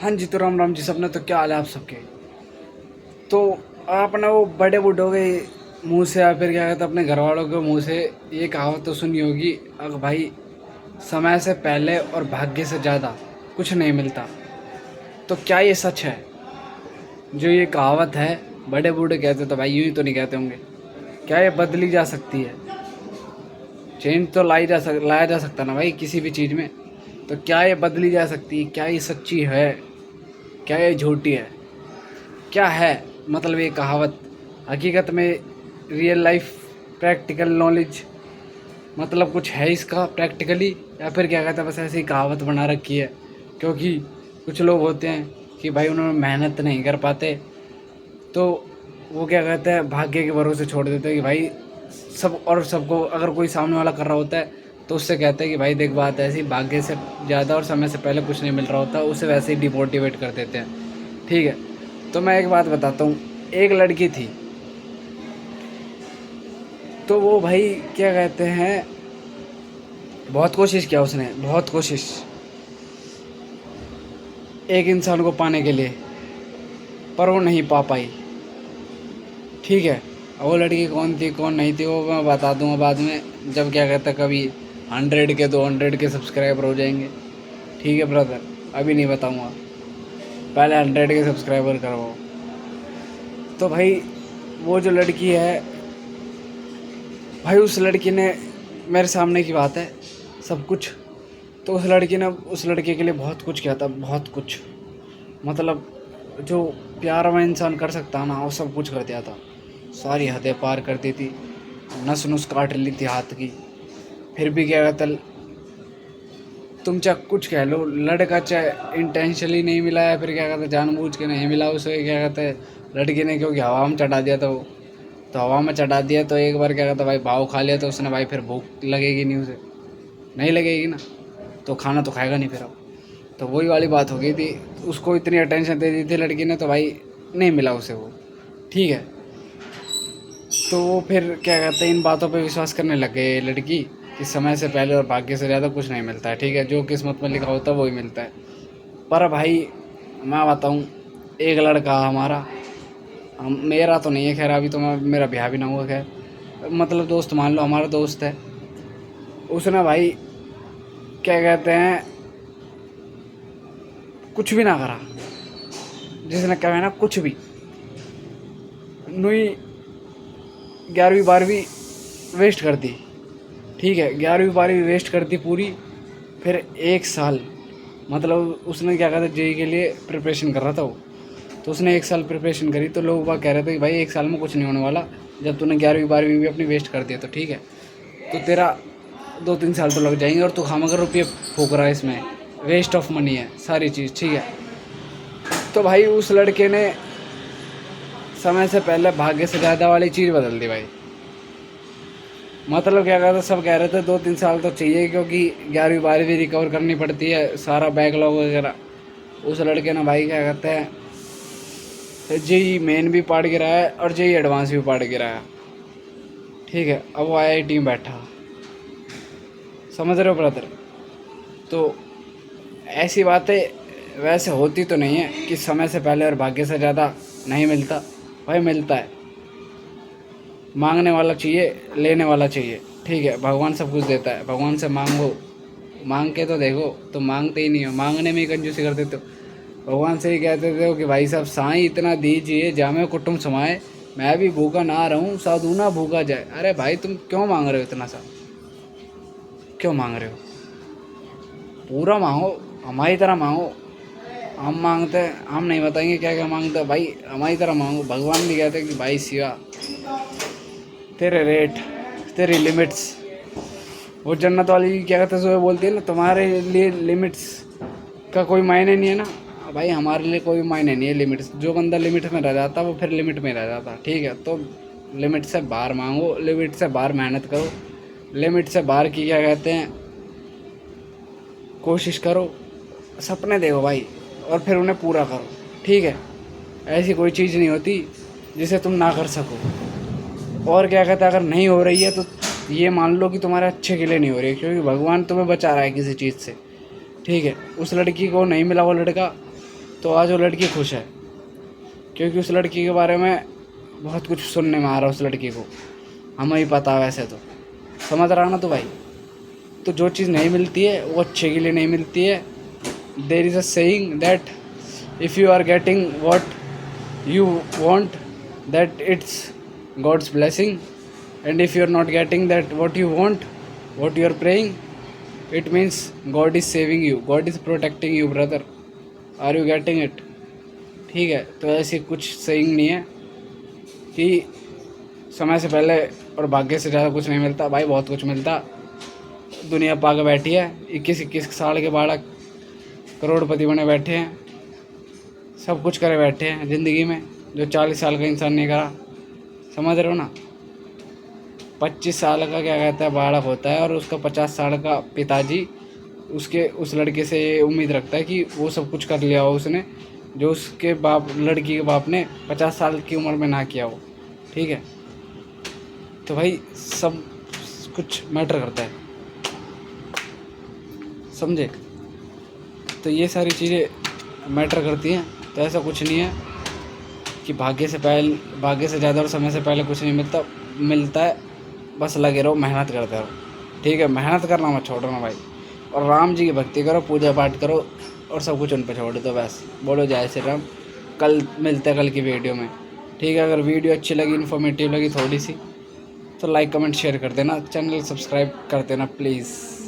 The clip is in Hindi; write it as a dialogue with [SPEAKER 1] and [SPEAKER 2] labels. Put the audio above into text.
[SPEAKER 1] हाँ जी, तो राम राम जी सबने। तो क्या हाल है आप सबके। तो आपने वो बड़े बूढ़ों के मुंह से या फिर क्या कहते हैं अपने घर वालों के मुंह से ये कहावत तो सुनी होगी, अगर भाई समय से पहले और भाग्य से ज़्यादा कुछ नहीं मिलता। तो क्या ये सच है जो ये कहावत है? बड़े बूढ़े कहते तो भाई यूँ ही तो नहीं कहते होंगे। क्या ये बदली जा सकती है? चेंज तो लाया जा सकता ना भाई किसी भी चीज़ में। तो क्या ये बदली जा सकती है? क्या ये सच्ची है? क्या ये झूठी है? क्या है मतलब ये कहावत हकीकत में? रियल लाइफ प्रैक्टिकल नॉलेज मतलब कुछ है इसका प्रैक्टिकली, या फिर क्या कहते हैं बस ऐसी ही कहावत बना रखी है? क्योंकि कुछ लोग होते हैं कि भाई उन्होंने मेहनत नहीं कर पाते, तो वो क्या कहते हैं भाग्य के भरोसे छोड़ देते हैं कि भाई सब, और सबको अगर कोई सामने वाला कर रहा होता है तो उससे कहते हैं कि भाई देख बात ऐसी, भाग्य से ज़्यादा और समय से पहले कुछ नहीं मिल रहा होता, उसे वैसे ही डिमोटिवेट कर देते हैं। ठीक है, तो मैं एक बात बताता हूँ। एक लड़की थी, तो वो भाई क्या कहते हैं बहुत कोशिश किया उसने, बहुत कोशिश एक इंसान को पाने के लिए, पर वो नहीं पा पाई। ठीक है, अब वो लड़की कौन थी कौन नहीं थी वो मैं बता दूंगा बाद में, जब क्या कहता कभी 100 के 200 के सब्सक्राइबर हो जाएंगे। ठीक है ब्रदर, अभी नहीं बताऊंगा, पहले 100 के सब्सक्राइबर करवाओ। तो भाई वो जो लड़की है, भाई उस लड़की ने, मेरे सामने की बात है सब कुछ, तो उस लड़की ने उस लड़के के लिए बहुत कुछ किया था, बहुत कुछ। मतलब जो प्यार में इंसान कर सकता ना वो सब कुछ कर दिया था। सारी हदें पार कर दी थी, नस नुस काट ली थी हाथ की। फिर भी क्या कहता, तुम चाहे कुछ कह लो, लड़का चाहे इंटेंशनली नहीं मिला है फिर क्या कहते जानबूझ के नहीं मिला उसे, क्या कहते हैं लड़की ने क्योंकि हवा में चढ़ा दिया था वो, तो हवा में चढ़ा दिया तो एक बार क्या कहता भाई भाव खा लिया तो उसने भाई फिर भूख लगेगी नहीं, उसे नहीं लगेगी ना, तो खाना तो खाएगा नहीं फिर अब। तो वही वाली बात हो गई थी, उसको इतनी अटेंशन दे दी थी लड़की ने तो भाई नहीं मिला उसे वो। ठीक है, तो वो फिर क्या कहते हैं इन बातों पे विश्वास करने लग गए लड़की कि समय से पहले और भाग्य से ज़्यादा कुछ नहीं मिलता है। ठीक है, जो किस्मत में लिखा होता है वही मिलता है। पर भाई मैं बताऊँ, एक लड़का हमारा, मेरा तो नहीं है खैर, अभी तो मेरा ब्याह भी ना हुआ खैर, मतलब दोस्त मान लो, हमारा दोस्त है। उसने भाई क्या कहते हैं कुछ भी ना करा, जिसने कहा है ना कुछ भी नुई, 11वीं 12वीं वेस्ट कर दी। ठीक है, 11वीं 12वीं वेस्ट कर दी पूरी। फिर 1 साल, मतलब उसने क्या कहा था जेई के लिए प्रिपरेशन कर रहा था वो, तो उसने 1 साल प्रिपरेशन करी। तो लोग बाग कह रहे थे कि भाई 1 साल में कुछ नहीं होने वाला, जब तूने 11वीं 12वीं भी अपनी वेस्ट कर दिया तो ठीक है, तो तेरा 2-3 साल तो लग जाएंगे और तू खामकर रुपये फूक रहा है इसमें, वेस्ट ऑफ मनी है सारी चीज़। ठीक है, तो भाई उस लड़के ने समय से पहले भाग्य से ज़्यादा वाली चीज़ बदल दी भाई। मतलब क्या कहते सब कह रहे थे 2-3 साल तो चाहिए क्योंकि 11वीं 12वीं रिकवर करनी पड़ती है, सारा बैकलॉग वगैरह। उस लड़के ने भाई क्या कहते हैं जेई मेन भी पाड़ गिराया है और जेई एडवांस भी पाड़ गिराया। ठीक है, अब वो आईआईटी में बैठा, समझ रहे हो ब्रदर। तो ऐसी बातें वैसे होती तो नहीं है कि समय से पहले और भाग्य से ज़्यादा नहीं मिलता, भाई मिलता है। मांगने वाला चाहिए, लेने वाला चाहिए। ठीक है, भगवान सब कुछ देता है, भगवान से मांगो, मांग के तो देखो, तो मांगते ही नहीं हो, मांगने में ही कंजूसी कर देते हो। भगवान से ही कहते थे कि भाई साहब साईं इतना दीजिए जामे कुटुम समाए, मैं भी भूखा ना रहूं साधु ना भूखा जाए। अरे भाई तुम क्यों मांग रहे हो इतना सा, क्यों मांग रहे हो? पूरा मांगो, हमारी तरह मांगो। हम मांगते हैं, हम नहीं बताएंगे क्या क्या मांगते हैं, भाई हमारी तरह मांगो। भगवान भी कहते हैं कि भाई शिवा तेरे रेट, तेरी लिमिट्स, वो जन्नत वाली क्या कहते हैं सुबह बोलती है ना, तुम्हारे लिए लिमिट्स का कोई मायने नहीं है ना। भाई हमारे लिए कोई मायने नहीं है लिमिट्स, जो बंदा लिमिट में रह जाता वो फिर लिमिट में रह जाता। ठीक है, तो लिमिट से बाहर मांगो, लिमिट से बाहर मेहनत करो, लिमिट से बाहर की क्या कहते हैं कोशिश करो, सपने देखो भाई और फिर उन्हें पूरा करो। ठीक है, ऐसी कोई चीज़ नहीं होती जिसे तुम ना कर सको। और क्या कहते हैं अगर नहीं हो रही है तो ये मान लो कि तुम्हारे अच्छे के लिए नहीं हो रही है, क्योंकि भगवान तुम्हें बचा रहा है किसी चीज़ से। ठीक है, उस लड़की को नहीं मिला वो लड़का, तो आज वो लड़की खुश है, क्योंकि उस लड़की के बारे में बहुत कुछ सुनने में आ रहा है। उस लड़की को हमें ही पता है वैसे तो, समझ रहा ना तो भाई। तो जो चीज़ नहीं मिलती है वो अच्छे के लिए नहीं मिलती है। There is a saying that if you are getting what you want, that it's God's blessing, and if you are not getting that what you want, what you are praying, it means God is saving you, God is protecting you brother. Are you getting it? ठीक है। तो ऐसी कुछ सेइंग नहीं है कि समय से पहले और भाग्य से ज़्यादा कुछ नहीं मिलता भाई, बहुत कुछ मिलता। दुनिया पाके बैठी है, 21 साल के बालक करोड़पति बने बैठे हैं, सब कुछ करे बैठे हैं ज़िंदगी में, जो 40 साल का इंसान नहीं करा। समझ रहे हो ना। 25 साल का क्या कहता है बालक होता है, और उसका 50 साल का पिताजी उस लड़के से ये उम्मीद रखता है कि वो सब कुछ कर लिया हो उसने, जो उसके लड़की के बाप ने 50 साल की उम्र में ना किया हो। ठीक है। तो भाई सब कुछ मैटर करता है, समझे। तो ये सारी चीज़ें मैटर करती हैं। तो ऐसा कुछ नहीं है कि भाग्य से ज़्यादा और समय से पहले कुछ नहीं मिलता है। बस लगे रहो, मेहनत करते रहो। ठीक है, मेहनत करना मत छोड़ो ना भाई। और राम जी की भक्ति करो, पूजा पाठ करो, और सब कुछ उन पर छोड़ दो बस। बोलो जय श्री राम। कल मिलते हैं कल की वीडियो में। ठीक है। अगर वीडियो अच्छी लगी, इन्फॉर्मेटिव लगी थोड़ी सी, तो लाइक कमेंट शेयर कर देना, चैनल सब्सक्राइब कर देना प्लीज़।